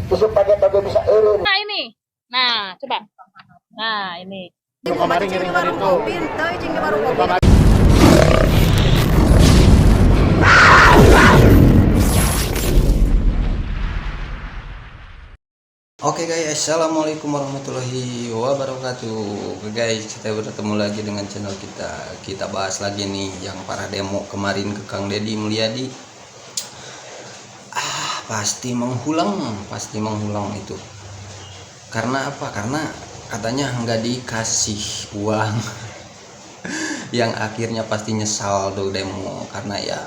Tusuk pakai bisa eureun. Nah ini, nah coba, nah ini. Kemarin ngiring tadi tuh. Oke guys, assalamualaikum warahmatullahi wabarakatuh. Guys, kita bertemu lagi dengan channel kita bahas lagi nih yang para demo kemarin ke Kang Deddy Mulyadi. Pasti menghulang itu. Karena apa? Karena katanya nggak dikasih uang. Yang akhirnya pasti nyesal tuh demo, karena ya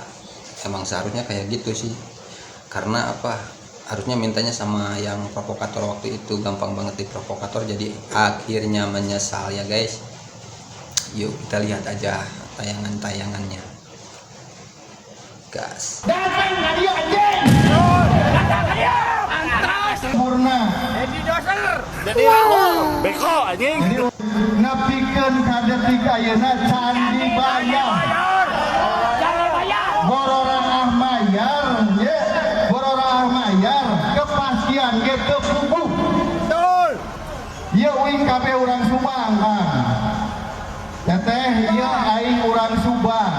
emang seharusnya kayak gitu sih. Karena apa? Harusnya mintanya sama yang provokator waktu itu, gampang banget diprovokator, jadi akhirnya menyesal ya guys. Yuk kita lihat aja tayangannya gas. Sempurna. Jadi beko anjing. Nepikeun ka detik ayeuna candi bayar. Bororah mayar, ye. Bororah mayar, kepastian ge teu puguh. Betul. Ieu uing kabeh urang Subang, Kang. Teteh ieu aing urang Subang.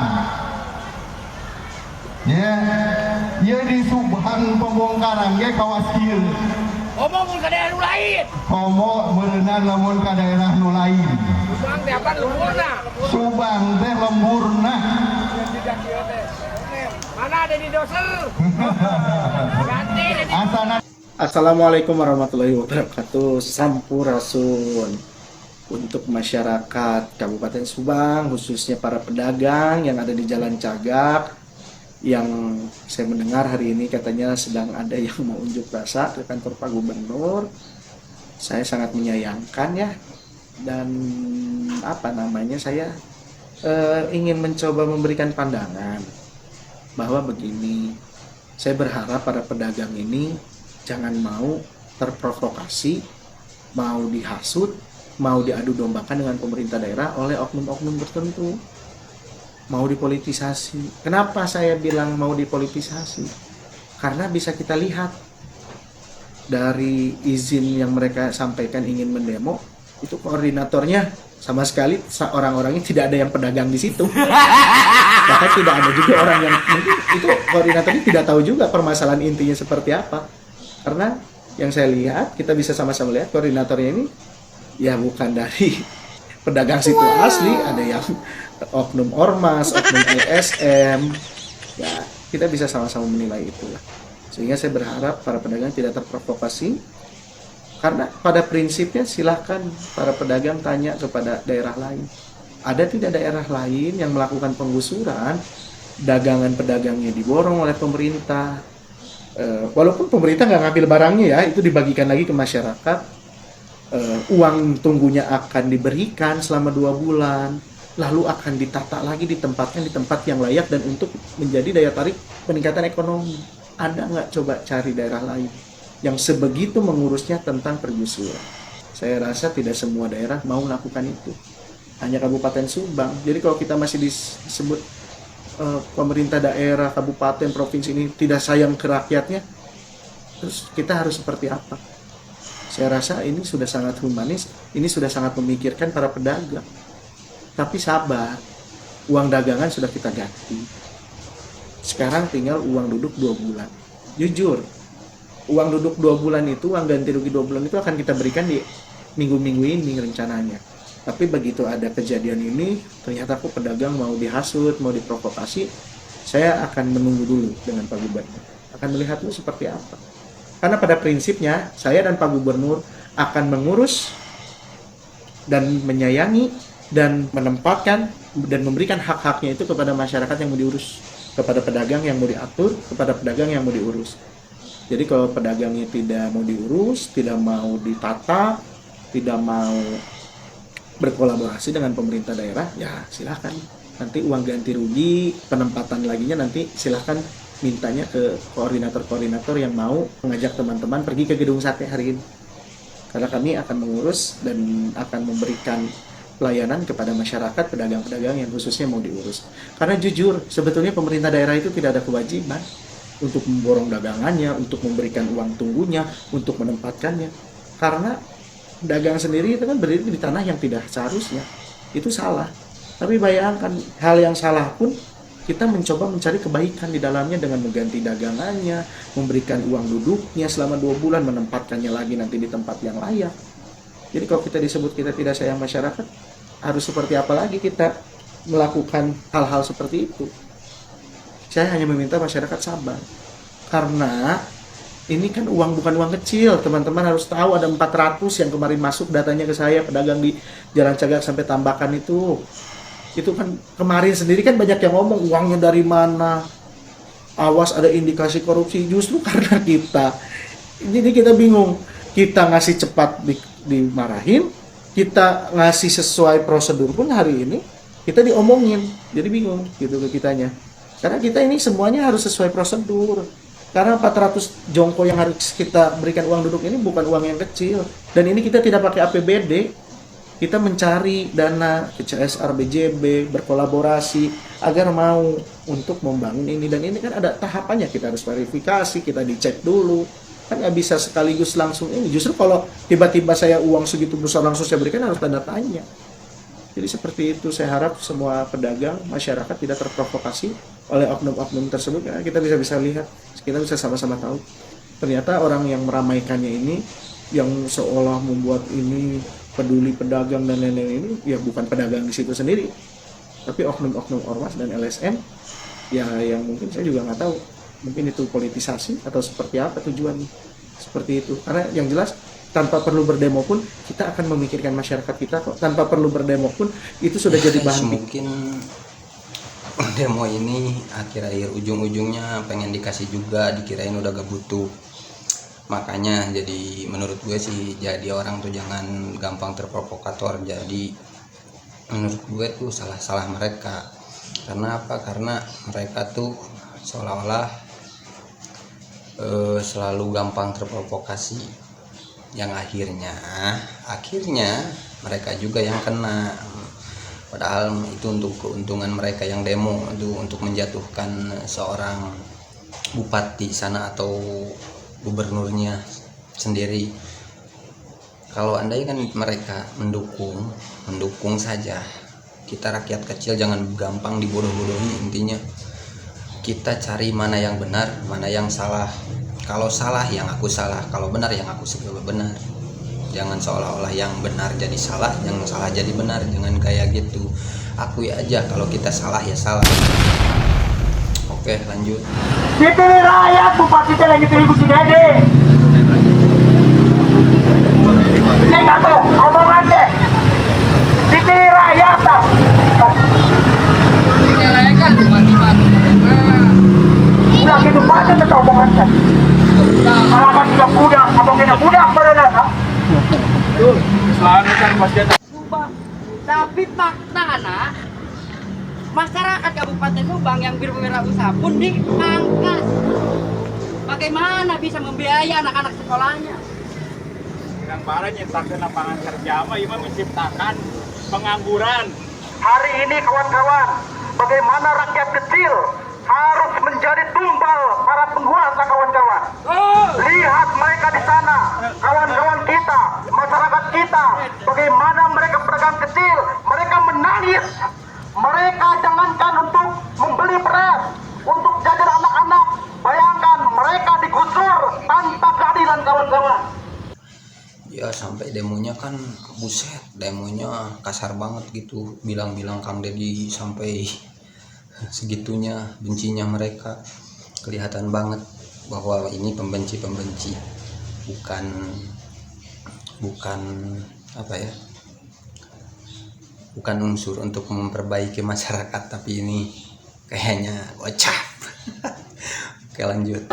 Ya, ieu di Subang pembongkaran ge kawas kieu. Ngomong ke daerah nu lain. Komo meunang lamun ka daerah nu lain. Subang teh apa lemburna? Subang teh lemburna. Mana ada di doser? Ganti. Asana Assalamualaikum warahmatullahi wabarakatuh. Sampurasun untuk masyarakat Kabupaten Subang, khususnya para pedagang yang ada di Jalan Cagak, yang saya mendengar hari ini katanya sedang ada yang mau unjuk rasa ke kantor Pak Gubernur. Saya sangat menyayangkan ya, dan saya ingin mencoba memberikan pandangan bahwa begini, saya berharap para pedagang ini jangan mau terprovokasi, mau dihasut, mau diadu dombakan dengan pemerintah daerah oleh oknum-oknum tertentu, mau dipolitisasi. Kenapa saya bilang mau dipolitisasi? Karena bisa kita lihat dari izin yang mereka sampaikan ingin mendemo, itu koordinatornya sama sekali orang-orangnya tidak ada yang pedagang di situ. Bahkan tidak ada juga orang yang mungkin itu koordinatornya tidak tahu juga permasalahan intinya seperti apa. Karena yang saya lihat, kita bisa sama-sama lihat koordinatornya ini ya bukan dari pedagang situ asli, ada yang oknum ormas, oknum LSM. Ya, kita bisa sama-sama menilai itulah. Sehingga saya berharap para pedagang tidak terprovokasi. Karena pada prinsipnya silahkan para pedagang tanya kepada daerah lain. Ada tidak daerah lain yang melakukan penggusuran, dagangan pedagangnya diborong oleh pemerintah. Walaupun pemerintah nggak ngambil barangnya ya, itu dibagikan lagi ke masyarakat. Uang tunggunya akan diberikan selama 2 bulan, lalu akan ditata lagi, ditempatkan di tempat yang layak dan untuk menjadi daya tarik peningkatan ekonomi. Ada nggak coba cari daerah lain yang sebegitu mengurusnya tentang pergusuran? Saya rasa tidak semua daerah mau melakukan itu. Hanya Kabupaten Subang. Jadi kalau kita masih disebut pemerintah daerah, kabupaten, provinsi ini tidak sayang ke rakyatnya, terus kita harus seperti apa? Saya rasa ini sudah sangat humanis, ini sudah sangat memikirkan para pedagang. Tapi sabar, uang dagangan sudah kita ganti. Sekarang tinggal uang duduk 2 bulan. Jujur, uang duduk 2 bulan itu, uang ganti rugi 2 bulan itu akan kita berikan di minggu-minggu ini rencananya. Tapi begitu ada kejadian ini, ternyata aku pedagang mau dihasut, mau diprovokasi, saya akan menunggu dulu dengan Pak Gubernur. Akan melihat dulu seperti apa. Karena pada prinsipnya, saya dan Pak Gubernur akan mengurus dan menyayangi dan menempatkan dan memberikan hak-haknya itu kepada masyarakat yang mau diurus, kepada pedagang yang mau diatur, kepada pedagang yang mau diurus. Jadi kalau pedagangnya tidak mau diurus, tidak mau ditata, tidak mau berkolaborasi dengan pemerintah daerah, ya silahkan. Nanti uang ganti rugi, penempatan laginya nanti silahkan mintanya ke koordinator-koordinator yang mau mengajak teman-teman pergi ke Gedung Sate hari ini. Karena kami akan mengurus dan akan memberikan pelayanan kepada masyarakat, pedagang-pedagang yang khususnya mau diurus. Karena jujur, sebetulnya pemerintah daerah itu tidak ada kewajiban. untuk memborong dagangannya, untuk memberikan uang tunggunya, untuk menempatkannya. Karena dagang sendiri itu kan berdiri di tanah yang tidak seharusnya. Itu salah. Tapi bayangkan, hal yang salah pun kita mencoba mencari kebaikan di dalamnya dengan mengganti dagangannya, memberikan uang duduknya selama 2 bulan, menempatkannya lagi nanti di tempat yang layak. Jadi kalau kita disebut kita tidak sayang masyarakat, harus seperti apa lagi kita melakukan hal-hal seperti itu? Saya hanya meminta masyarakat sabar. Karena ini kan uang bukan uang kecil, teman-teman harus tahu ada 400 yang kemarin masuk datanya ke saya, pedagang di Jalan Cagak sampai Tambakan itu kan kemarin sendiri kan banyak yang ngomong uangnya dari mana, awas ada indikasi korupsi. Justru karena kita, jadi kita bingung, kita ngasih cepat dimarahin, kita ngasih sesuai prosedur pun hari ini kita diomongin, jadi bingung gitu ke kitanya. Karena kita ini semuanya harus sesuai prosedur. Karena 400 jongko yang harus kita berikan uang duduk ini bukan uang yang kecil, dan ini kita tidak pakai APBD. Kita mencari dana ke CSR BJB, berkolaborasi agar mau untuk membangun ini. Dan ini kan ada tahapannya, kita harus verifikasi, kita dicek dulu. Kan nggak bisa sekaligus langsung ini. Justru kalau tiba-tiba saya uang segitu besar langsung saya berikan, harus tanda tanya. Jadi seperti itu, saya harap semua pedagang, masyarakat tidak terprovokasi oleh oknum-oknum tersebut. Karena kita bisa lihat, kita bisa sama-sama tahu. Ternyata orang yang meramaikannya ini, yang seolah membuat ini peduli pedagang dan lain-lain ini, ya bukan pedagang di situ sendiri, tapi oknum-oknum ormas dan LSM ya, yang mungkin saya juga nggak tahu, mungkin itu politisasi atau seperti apa tujuannya seperti itu. Karena yang jelas tanpa perlu berdemo pun kita akan memikirkan masyarakat kita kok. Tanpa perlu berdemo pun itu sudah jadi bahan. Mungkin demo ini akhir-akhir ujung-ujungnya pengen dikasih juga, dikirain udah gak butuh. Makanya jadi menurut gue sih, jadi orang tuh jangan gampang terprovokator. Jadi menurut gue tuh salah mereka. Karena apa? Karena mereka tuh seolah-olah selalu gampang terprovokasi, yang akhirnya mereka juga yang kena. Padahal itu untuk keuntungan mereka yang demo, itu untuk menjatuhkan seorang bupati sana atau gubernurnya sendiri. Kalau andai kan mereka mendukung saja, kita rakyat kecil jangan gampang dibodoh-bodohi. Intinya kita cari mana yang benar, mana yang salah. Kalau salah yang aku salah, kalau benar yang aku benar. Jangan seolah-olah yang benar jadi salah, yang salah jadi benar. Jangan kayak gitu. Akui aja kalau kita salah ya salah. Oke, lanjut. Dipilih rakyat, bupati teh lagi pilih Gusti Dede. Ini kata omongan deh. Dipilih rakyat. Udah gitu macam itu omongan teh. Kalau kan sudah budak, apa kena budak pada nana? Tuh, selalu kan masih ada. Tapi faktana masyarakat Kabupaten Subang yang berwirausaha pun dipangkas. Bagaimana bisa membiayai anak-anak sekolahnya? Yang barang nyiptakan lapangan kerja, mah menciptakan pengangguran. Hari ini kawan-kawan, bagaimana rakyat kecil harus menjadi tumbal para penguasa kawan-kawan. Lihat mereka di sana, kawan-kawan kita, masyarakat kita, bagaimana mereka pedagang kecil, mereka menangis. Mereka jangankan untuk membeli beras, untuk jajan anak-anak, bayangkan mereka digusur tanpa keadilan kawan-kawan. Ya sampai demonya kan buset, demonya kasar banget gitu, bilang-bilang Kang Deddy sampai segitunya bencinya mereka. Kelihatan banget bahwa ini pembenci, bukan apa ya, bukan unsur untuk memperbaiki masyarakat, tapi ini kayaknya gocap. Oke, lanjut.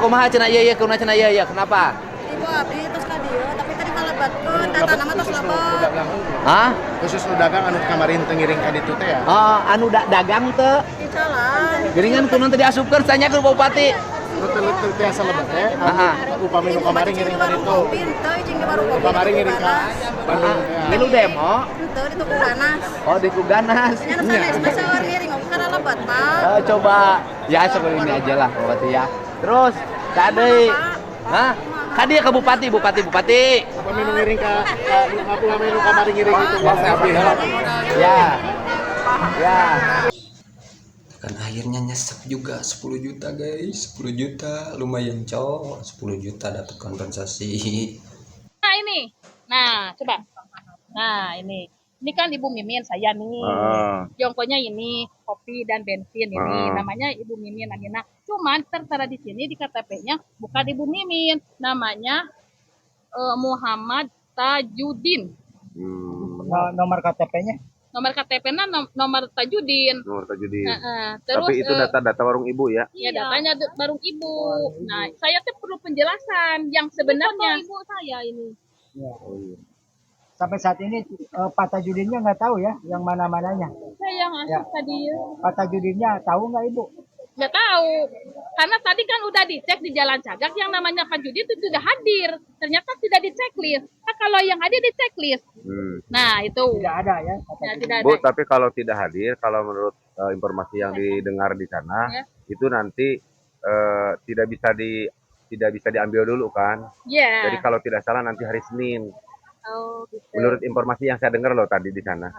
Kumaha cenah ieu kuna cenah ieu kenapa? Ibu abdi terus ka dieu tapi tadi ngalebatkeun data nama tos lebat. Hah? Khusus nu dagang anu kamarin teu ngiring ka ditu teh ya. Anu dagang teu. Di jalan. Geringan kunaon teh diasupkeun sanya ke bupati. Letel-letel tiasa lebat ya. Upami nu kamari ngiring ka dito. Pintu jeung di warung kopi. Kamari ngiring ka Bandung. Ini lu demo? Itu di tuku ganas. Oh di Kuganas. Nya nu sanes maseur ngiring oke kana lebat, Pak. Coba ya seperti ini aja lah berarti ya. Terus tadi, hah? Kan dia ke bupati. Upami nu ngiring ka upami nu kamari ngiring itu. Ya. Ya. Kan akhirnya nyesek juga 10 juta guys, 10 juta lumayan cowok, 10 juta dapat kompensasi. Nah ini, nah coba, nah ini kan Ibu Mimin saya nih, jongkonya ini kopi dan bensin ini, namanya Ibu Mimin Amina. Cuman tertera di sini di KTP-nya bukan Ibu Mimin, namanya Muhammad Tajudin. Nomor KTP-nya? Nomor KTP-nya nomor Tajudin. Terus, Tapi itu data-data warung ibu ya? Iya, datanya warung ibu. Nah, saya tuh perlu penjelasan yang sebenarnya. Ibu saya ini. Sampai saat ini Pak Tajudinnya nggak tahu ya yang mana-mananya. Saya ngasih tadi. Pak Tajudinnya tahu nggak Ibu? Nggak tahu. Karena tadi kan udah dicek di Jalan Cagak yang namanya Pak Judin itu sudah hadir. Ternyata tidak di checklist. Nah, kalau yang hadir di checklist. Nah, itu. Tidak ada ya. Ya, tidak ada. Bu, tapi kalau tidak hadir, kalau menurut informasi yang didengar di sana, itu nanti tidak bisa diambil dulu kan? Iya. Jadi kalau tidak salah nanti hari Senin. Oh, gitu. Menurut informasi yang saya dengar loh tadi di sana.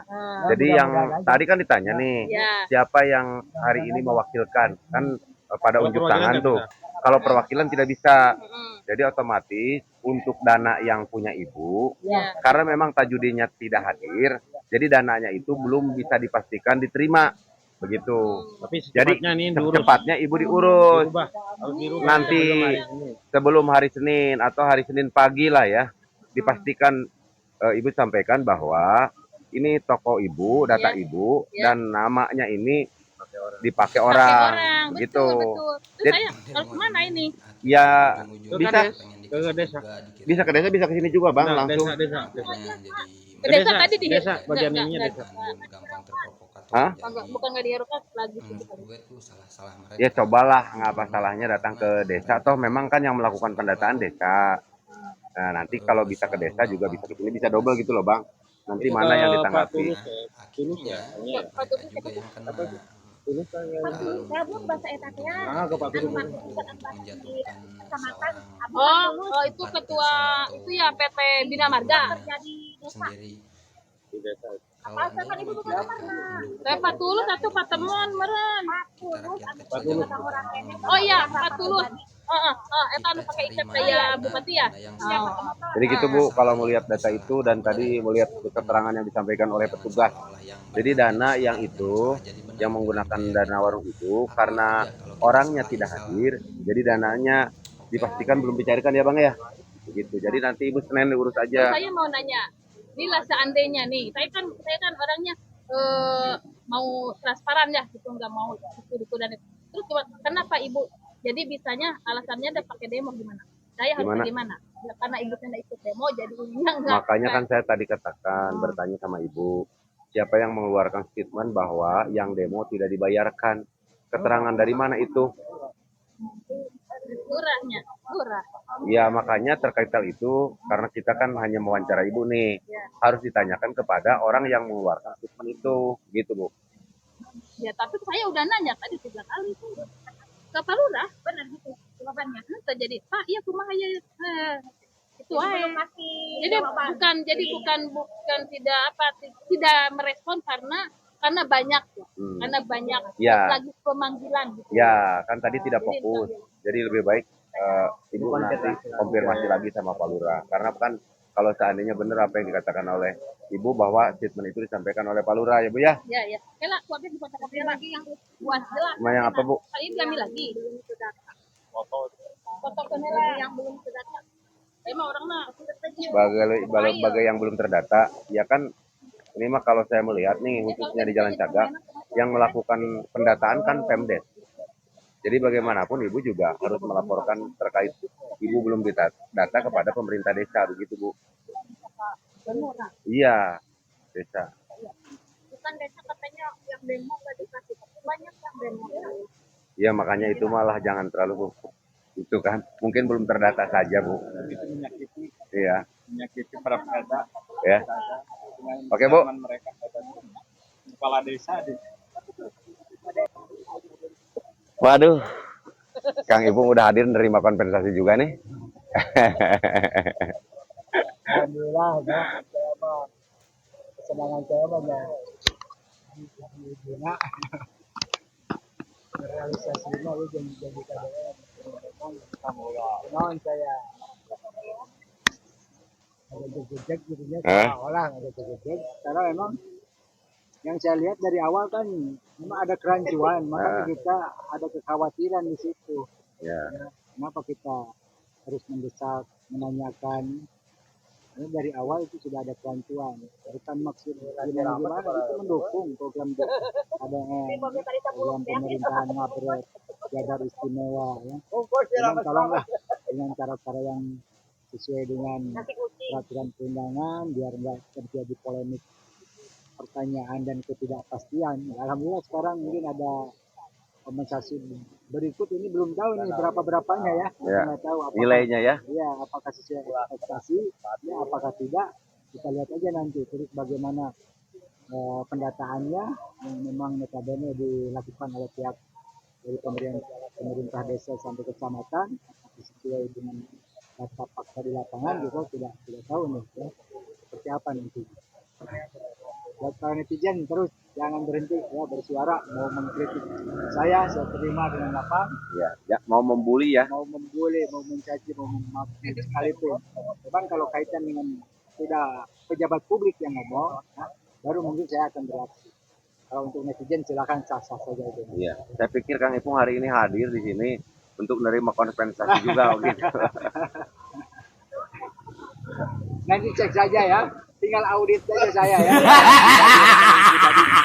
Jadi yang tadi kan ditanya nih, siapa yang hari ini mewakilkan? Kan pada unjuk tangan tuh. Kalau perwakilan tidak bisa. Jadi otomatis untuk dana yang punya ibu, karena memang Tajudinnya tidak hadir, jadi dananya itu belum bisa dipastikan diterima. Begitu. Tapi jadi secepatnya ibu diurus. Nanti sebelum hari Senin atau hari Senin pagi lah ya, dipastikan ibu sampaikan bahwa ini toko ibu, data ibu, dan namanya ini dipakai orang, gitu. Betul. Terus Jadi, saya harus kemana ini? ya bisa ke desa. bisa ke desa, bisa ke sini juga bang, langsung. Desa. Ke desa tadi di Desa bagian ininya desa. Gampang terprovokatif. Hah? Bukan nggak diharukan lagi. Gue tuh salah mereka. Ya cobalah, nggak apa salahnya datang ke desa. Toh memang kan yang melakukan pendataan desa. Nah nanti kalau bisa ke desa juga bisa ke sini, bisa double gitu loh bang. Nanti mana yang ditanggapi? Akhirnya juga yang kena bahasa etatnya. Ke Pak Turus. menjatuhkan seorang Oh, itu ketua itu ya PT Bina Marga. sendiri. Apa kan ibu bukan pernah. Saya Pak Tulus atau Pak Temon meren. Kita rakyat kecil. Oh iya, Pak Tulus. Eta anu pakai ikat kayak bupati ya. Jadi gitu Bu, kalau melihat data itu dan tadi melihat keterangan yang disampaikan oleh petugas. Jadi dana yang itu, yang menggunakan dana warung itu, karena orangnya tidak hadir, jadi dananya dipastikan belum dicairkan ya Bang ya? Begitu. Jadi nanti Ibu Senin urus aja. Saya mau nanya, bila seandainya nih, saya kan orangnya mau transparan ya, gitu nggak mau itu dan itu. Terus kenapa Ibu? Jadi bisanya alasannya ada pakai demo gimana? Saya harus bagaimana? Ya, karena ibu tidak ikut demo, jadi ininya enggak. Makanya kan saya tadi katakan, bertanya sama Ibu, siapa yang mengeluarkan statement bahwa yang demo tidak dibayarkan? Keterangan dari mana itu? Lurah. Ya makanya terkait hal itu, karena kita kan hanya mewawancara Ibu nih, harus ditanyakan kepada orang yang mengeluarkan statement itu, gitu Bu. Ya tapi saya udah nanya tadi 3 kali itu. Ke Pak Lurah, benar gitu jawabannya. Terjadi, Pak, iya kumaha ya. Itu aja. Jadi bukan tidak merespon karena banyak lagi pemanggilan gitu. Ya, kan tadi tidak fokus. Jadi lebih baik Ibu nanti konfirmasi lagi sama Pak Lurah. Karena kan kalau seandainya benar apa yang dikatakan oleh Ibu bahwa statement itu disampaikan oleh Pak Lurah ya Bu ya? Iya. Kela, kuatnya difotokopi lagi yang buat jelas. Yang apa Bu? Ini diambil lagi. Foto yang belum terdata. Saya mah orang mah Sebagai yang belum terdata, ya kan ini mah kalau saya melihat nih khususnya di Jalan Cagak yang melakukan pendataan kan Pemdes. Jadi bagaimanapun Ibu juga harus melaporkan terkait Ibu belum data kepada pemerintah desa begitu Bu. Iya, desa. Bukan desa katanya yang demo nggak dikasih, banyak yang demo. Iya makanya itu malah jangan terlalu Itu kan mungkin belum terdata saja, Bu. Itu menyakiti Iya, para pedagang. ya. Oke, Bu. Mereka kepala desa di Waduh. Kang Ipung udah hadir nerima kompensasi juga nih. Alhamdulillah, ya. Saya mah kesenangan saya mah ya guna realisasinya ya jadi kadang non saya ada jejak gitu ya, seolah ada jejak karena memang yang saya lihat dari awal kan memang ada kerancuan, maka kita ada kekhawatiran di situ. Ya. Kenapa kita harus mendesak, menanyakan? Karena dari awal itu sudah ada kerancuan. Bukan maksud gimana itu mendukung program KDN, program pemerintahan Mabret, Jadar Istimewa. Ya. Cuman tolonglah dengan cara-cara yang sesuai dengan peraturan perundangan, biar nggak terjadi polemik pertanyaan dan ketidakpastian. Alhamdulillah sekarang mungkin ada kompensasi berikut, ini belum tahu nih berapanya ya. Ya. Nggak tahu apakah, Nilainya ya. ya apakah sesuai ekspektasi, ya apakah tidak, kita lihat aja nanti. Terus bagaimana pendataannya yang memang notabene dilakukan oleh pihak dari pemerintah desa sampai kecamatan sesuai dengan data fakta di lapangan, juga tidak tahu nih ya, seperti apa nanti. Buat para netizen terus jangan berhenti ya bersuara, mau mengkritik saya terima dengan lapang. Ya, mau membuli ya. Mau membuli, mau mencaci, mau memaki sekalipun. Cuman kalau kaitan dengan sudah pejabat publik yang ngomong, ya, baru mungkin saya akan bereaksi. Kalau untuk netizen silakan sah-sah saja itu. Iya, saya pikir Kang Ipung hari ini hadir di sini untuk menerima kompensasi juga gitu. Nanti cek saja ya. Tinggal audit saja saya ya.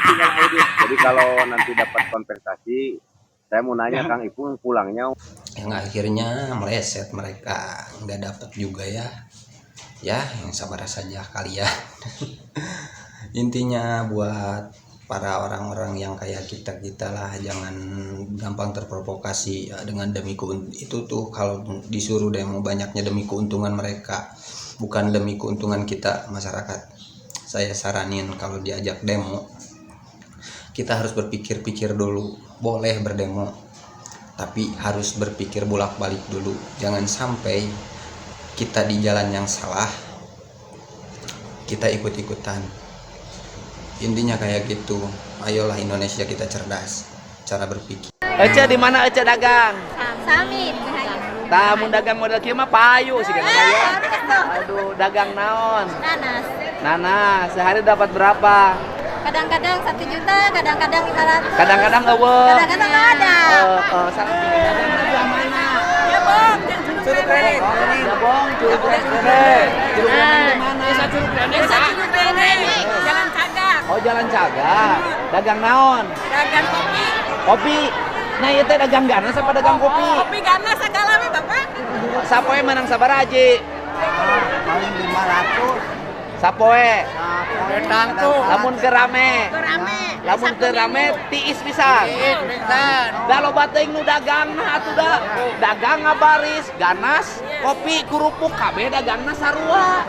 Tinggal audit. Jadi kalau nanti dapat kompensasi, saya mau nanya Kang Ipung pulangnya. Yang akhirnya meleset mereka, nggak dapat juga ya. Ya, yang sabar saja kalian. Intinya buat para orang-orang yang kayak kita lah, jangan gampang terprovokasi ya, dengan itu tuh kalau disuruh demo banyaknya demi keuntungan mereka, bukan demi keuntungan kita masyarakat. Saya saranin kalau diajak demo, kita harus berpikir-pikir dulu. Boleh berdemo, tapi harus berpikir bolak-balik dulu. Jangan sampai kita di jalan yang salah, kita ikut-ikutan. Intinya kayak gitu. Ayolah Indonesia kita cerdas cara berpikir. Ece di mana Ece dagang? Samit. Tamu dagang model kieu mah payu sih kan. Aduh, dagang naon? Nanas. Nanas, sehari dapat berapa? Kadang-kadang 1 juta, kadang-kadang 500. Kadang-kadang eueuh. Kadang-kadang nggak ada. Salah bikin dagang sebelah mana? Ya bong, curug kredit. Ya bong, curug kredit. Curug kredit di mana? Desa Curug Kredit. Jalan Cagak. Oh, Jalan Cagak. Dagang naon? Dagang kopi. Kopi. Nah, ieu teh dagang ganas apa dagang kopi? Kopi ganas segala we Bapak. Sapoe menang sabaraji? Paling 500. Sapoe. Tangtu. Lamun ke rame. Lamun ke rame tiis pisan. Da loba teuing nu dagang nah atuh da. Dagang ngabaris, ganas, kopi, kerupuk kabeh dagangna sarua.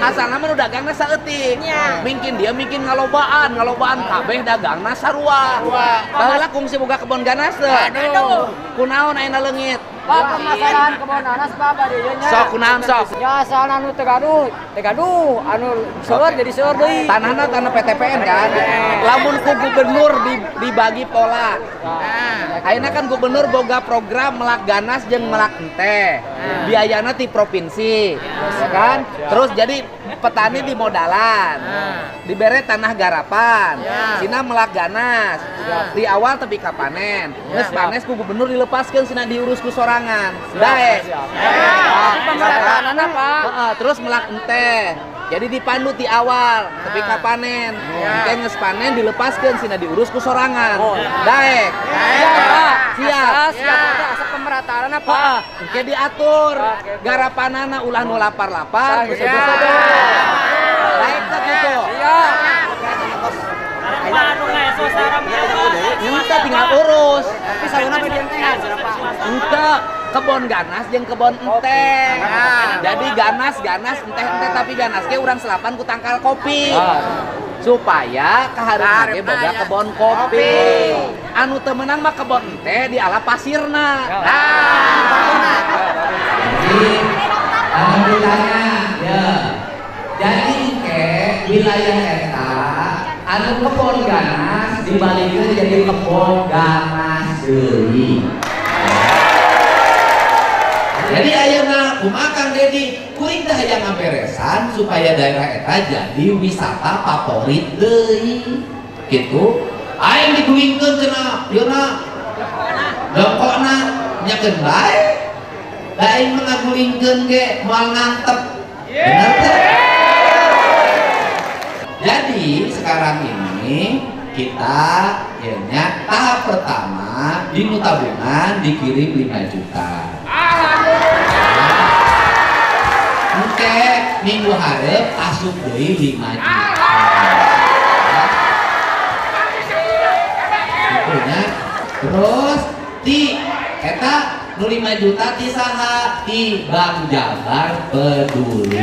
Asalna mah nu dagangna saeutik. Mungkin dia mungkin ngalobaan kabeh dagangna sarua. Baheula kungsi boga kebon ganas teu. Aduh. Kunaon ayeuna leungit? Pak, permasalahan kebon nanas Pak badieu nya. Sok kunaon sok? Ya asalna nu teu gaduh, anu seueur jadi seueur deui. Tanahna tanah PTPN kan. Lamun ku gubernur dibagi pola. Ayeuna kan gubernur boga program melak ganas jeung melak ente. Biayana ti provinsi. Ya kan? Terus jadi petani di modalan. Dibere tanah garapan. Sina melak ganas. Di awal tepi ka panen. Geus panes ku gubernur dilepaskeun sina diurus ku sorangan. Dae. Pemerataan Pak. Terus melak ente. Jadi dipandu di awal, tepi ka panen. Engke geus panen dilepaskeun sina diurus ku sorangan. Daek. Siap. Asa pemerataan Pak. Engke diatur. Garapanana ulah nu lapar-lapar, geus-geus daek teh kitu. Siap. Ente tinggal urus. Tapi sayeuna mah dieu teh Ente kebon ganas jeung kebon enteh. Jadi ganas enteh tapi ganas ge urang selapan ku tangkal kopi. Supaya kahareup ge boga kebon kopi. Anu teu meunang mah kebon enteh di ala pasirna. Jadi ditanya ya. Jadi ke wilayah eta anu kebon ganas dibalikeun jadi kebon ganas deui. Jadi ayeuna kumaha Kang Dedi, kuring teh hayang ngaberesan supaya daerah eta jadi wisata favorit deui. Kitu. Aing digulingkeun cenah, yeuna. Dongkona nyakeun bae. Da aing mah ngagulingkeun ge moal ngantep. Bener teh? Jadi sekarang ini kita ya tahap pertama di tabungan dikirim 5 juta. Oke, minggu hareup asup deui 5 juta. Itunya. Terus ti eta nu 5 juta ti saha? Ti Bank Jabar Peduli.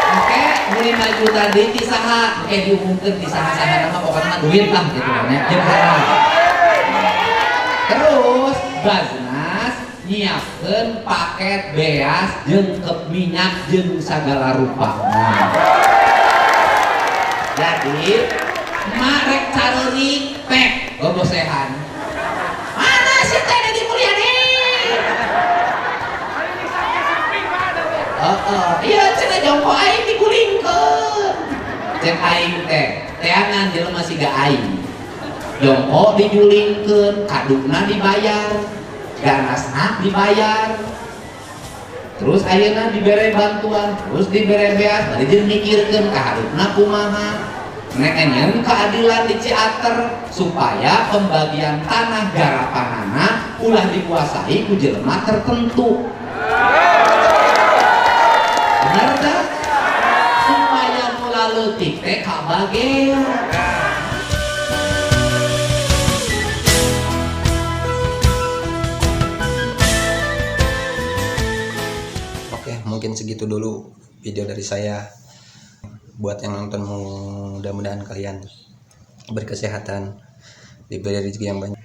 Oke, 5 juta di saha, diumumkeun di saha-saha nama pokoknya duit lah gitu kan ya. Terus Baznas nyiapkeun paket beas jeung minyak jeung sagala rupana. Jadi marek careurik pek gogosehan. Mana si teh Dedi Mulyani? Iya cenah jongko aing digulingkeun. Cek aing teh, teangan jelema siga aing. Jongko dijulingkeun, kaduna dibayar, ganasna dibayar. Terus ayeuna dibere bantuan, terus dibere beas, bari jeung mikirkeun kaharupna kumaha. Nek enyeun keadilan di Ciater supaya pembagian tanah garapanana ulah dikuasai ku jelema tertentu. Bener dah? Supaya mula leutik teh kabagean. Oke, mungkin segitu dulu video dari saya. Buat yang nonton mudah-mudahan kalian berkesehatan, diberi rezeki yang banyak.